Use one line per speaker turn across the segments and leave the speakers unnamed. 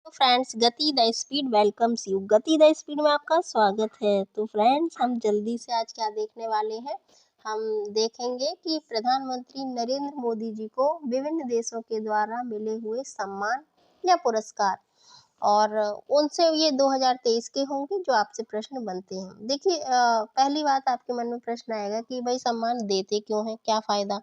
तो फ्रेंड्स, गति the speed welcomes you. गति द स्पीड में आपका स्वागत है। तो फ्रेंड्स, हम जल्दी से आज क्या देखने वाले हैं। हम देखेंगे कि प्रधानमंत्री नरेंद्र मोदी जी को विभिन्न देशों के द्वारा मिले हुए सम्मान या पुरस्कार, और उनसे ये 2023 के होंगे जो आपसे प्रश्न बनते हैं। देखिए, पहली बात आपके मन में प्रश्न आएगा कि भाई सम्मान देते क्यों हैं, क्या फ़ायदा।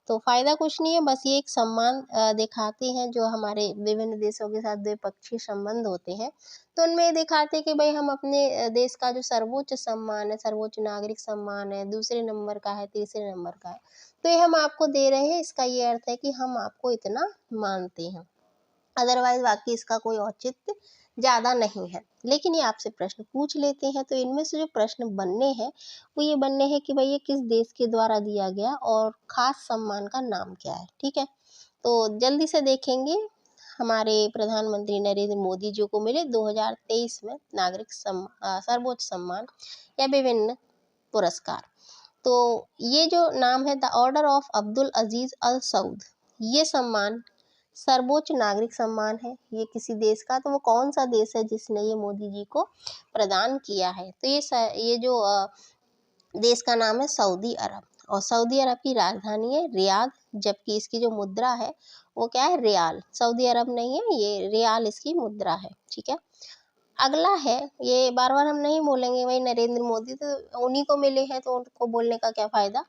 तो फ़ायदा कुछ नहीं है, बस ये एक सम्मान दिखाते हैं। जो हमारे विभिन्न देशों के साथ द्विपक्षीय संबंध होते हैं, तो उनमें ये दिखाते हैं कि भाई हम अपने देश का जो सर्वोच्च सम्मान है, सर्वोच्च नागरिक सम्मान है, दूसरे नंबर का है, तीसरे नंबर का है, तो ये हम आपको दे रहे हैं। इसका ये अर्थ है कि हम आपको इतना मानते हैं। अदरवाइज बाकी इसका कोई औचित्य ज़्यादा नहीं है। लेकिन ये आपसे प्रश्न पूछ लेते हैं, तो इनमें से जो प्रश्न बनने हैं वो ये बनने हैं कि भाई ये किस देश के द्वारा दिया गया और खास सम्मान का नाम क्या है। ठीक है, तो जल्दी से देखेंगे। हमारे प्रधानमंत्री नरेंद्र मोदी जी को मिले 2023 में सर्वोच्च सम्मान या विभिन्न पुरस्कार। तो ये जो नाम है, द ऑर्डर ऑफ अब्दुल अजीज अल सऊद, ये सम्मान सर्वोच्च नागरिक सम्मान है। ये किसी देश का, तो वो कौन सा देश है जिसने ये मोदी जी को प्रदान किया है। तो ये जो देश का नाम है सऊदी अरब, और सऊदी अरब की राजधानी है रियाद, जबकि इसकी जो मुद्रा है वो क्या है, रियाल। सऊदी अरब नहीं है, ये रियाल इसकी मुद्रा है। ठीक है, अगला है, ये बार बार हम नहीं बोलेंगे भाई नरेंद्र मोदी, तो उन्हीं को मिले हैं तो उनको बोलने का क्या फ़ायदा।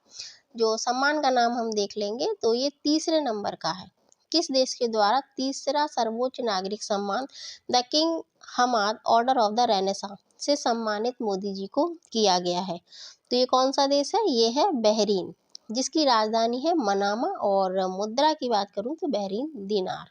जो सम्मान का नाम हम देख लेंगे, तो ये तीसरे नंबर का है। किस देश के द्वारा तीसरा सर्वोच्च नागरिक सम्मान the King Hamad Order of the Renaissance से सम्मानित मोदी जी को किया गया है। तो ये कौन सा देश है, ये है बहरीन, जिसकी राजधानी है मनामा, और मुद्रा की बात करूं तो बहरीन दिनार।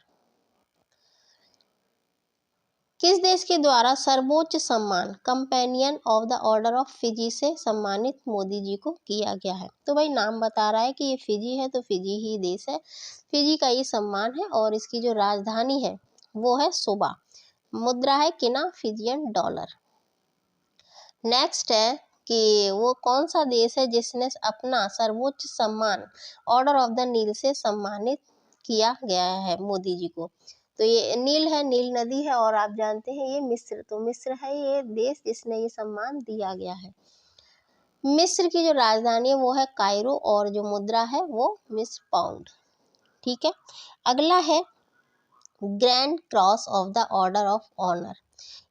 किस देश के द्वारा सर्वोच्च सम्मान companion of the order of Fiji से सम्मानित मोदी जी को किया गया है। तो भाई नाम बता रहा है कि ये फिजी है, तो फिजी ही देश है। फिजी का ये सम्मान है, और इसकी जो राजधानी है वो है सुबा, मुद्रा है किना फिजियन डॉलर। नेक्स्ट है कि वो कौन सा देश है जिसने अपना सर्वोच्च सम्मान ऑर्डर ऑफ द नील से सम्मानित किया गया है मोदी जी को। तो ये नील है, नील नदी है, और आप जानते हैं ये मिस्र, तो मिस्र है ये देश जिसने ये सम्मान दिया गया है। मिस्र की जो राजधानी है वो है कायरो, और जो मुद्रा है वो मिस्र पाउंड। ठीक है, अगला है Grand Cross of the order of Honour.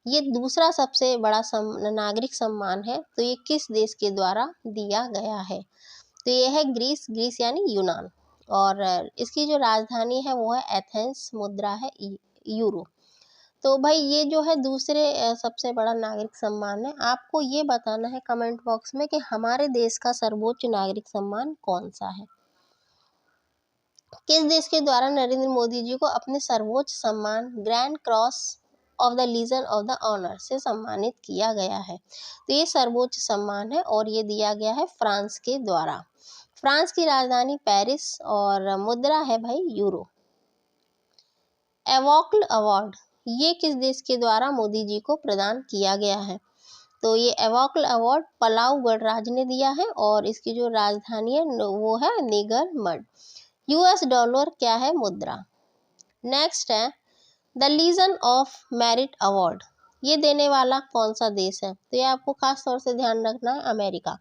ये दूसरा सबसे बड़ा नागरिक सम्मान है। तो ये किस देश के द्वारा दिया गया है, तो ये है ग्रीस, ग्रीस यानी यूनान, और इसकी जो राजधानी है वो है एथेंस, मुद्रा है यूरो। तो भाई ये जो है दूसरे सबसे बड़ा नागरिक सम्मान है। आपको ये बताना है कमेंट बॉक्स में कि हमारे देश का सर्वोच्च नागरिक सम्मान कौन सा है। किस देश के द्वारा नरेंद्र मोदी जी को अपने सर्वोच्च सम्मान Grand Cross of the Legion of the Honour से सम्मानित किया गया है। तो ये सर्वोच्च सम्मान है, और ये दिया गया है फ्रांस के द्वारा। फ्रांस की राजधानी पेरिस, और मुद्रा है भाई यूरो। एवॉक्ल अवार्ड, ये किस देश के द्वारा मोदी जी को प्रदान किया गया है। तो ये एवॉक्ल अवार्ड पलाऊ गणराज्य ने दिया है, और इसकी जो राजधानी है वो है निगर मड। यूएस डॉलर क्या है, मुद्रा। नेक्स्ट है the Legion of Merit award, ये देने वाला कौन सा देश है। तो ये आपको खास तौर से ध्यान रखना है, अमेरिका।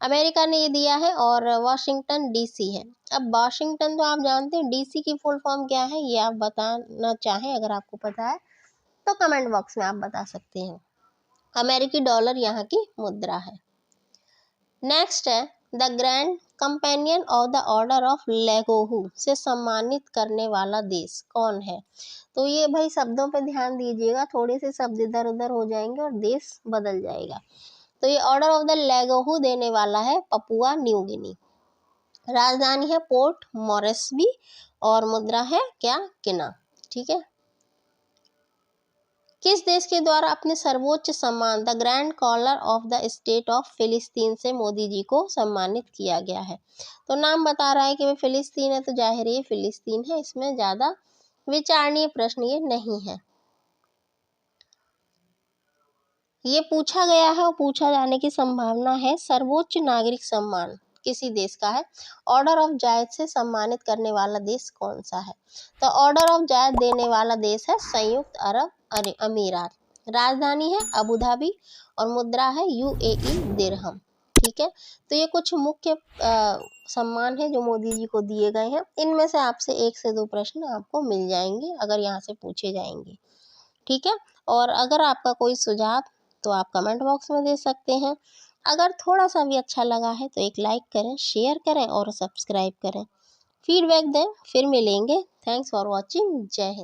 अमेरिका ने ये दिया है, और वाशिंगटन डीसी है। अब वाशिंगटन तो आप जानते हैं, डीसी की फुल फॉर्म क्या है ये आप बताना चाहें, अगर आपको पता है तो कमेंट बॉक्स में आप बता सकते हैं। अमेरिकी डॉलर यहाँ की मुद्रा है। नेक्स्ट है the grand companion of the order of Logohu से सम्मानित करने वाला देश कौन है। तो ये भाई शब्दों पे ध्यान दीजिएगा, थोड़े से शब्द इधर उधर हो जाएंगे और देश बदल जाएगा। तो ये ऑर्डर ऑफ द लेगोहू देने वाला है पपुआ न्यू गिनी। राजधानी है पोर्ट मॉरेस्बी, और मुद्रा है क्या, किना। ठीक है, किस देश के द्वारा अपने सर्वोच्च सम्मान the Grand Collar of the State of फिलिस्तीन से मोदी जी को सम्मानित किया गया है। तो नाम बता रहा है कि वे फिलिस्तीन है, तो जाहिर है फिलिस्तीन है, इसमें ज़्यादा विचारणीय प्रश्न ये नहीं है। ये पूछा गया है और पूछा जाने की संभावना है। सर्वोच्च नागरिक सम्मान किसी देश का है। ऑर्डर ऑफ जायद से सम्मानित करने वाला देश कौन सा है? तो ऑर्डर ऑफ जायद देने वाला देश है संयुक्त अरब अमीरात। राजधानी है अबू धाबी और मुद्रा है यूएई दिरहम। ठीक है, तो ये कुछ मुख्य सम्मान है जो मोदी जी को दिए गए हैं। इनमें से आपसे 1 से 2 प्रश्न आपको मिल जाएंगे अगर यहाँ से पूछे जाएंगे। ठीक है, और अगर आपका कोई सुझाव तो आप कमेंट बॉक्स में दे सकते हैं। अगर थोड़ा सा भी अच्छा लगा है तो एक लाइक करें, शेयर करें और सब्सक्राइब करें। फीडबैक दें, फिर मिलेंगे। Thanks for watching. जय हिंद।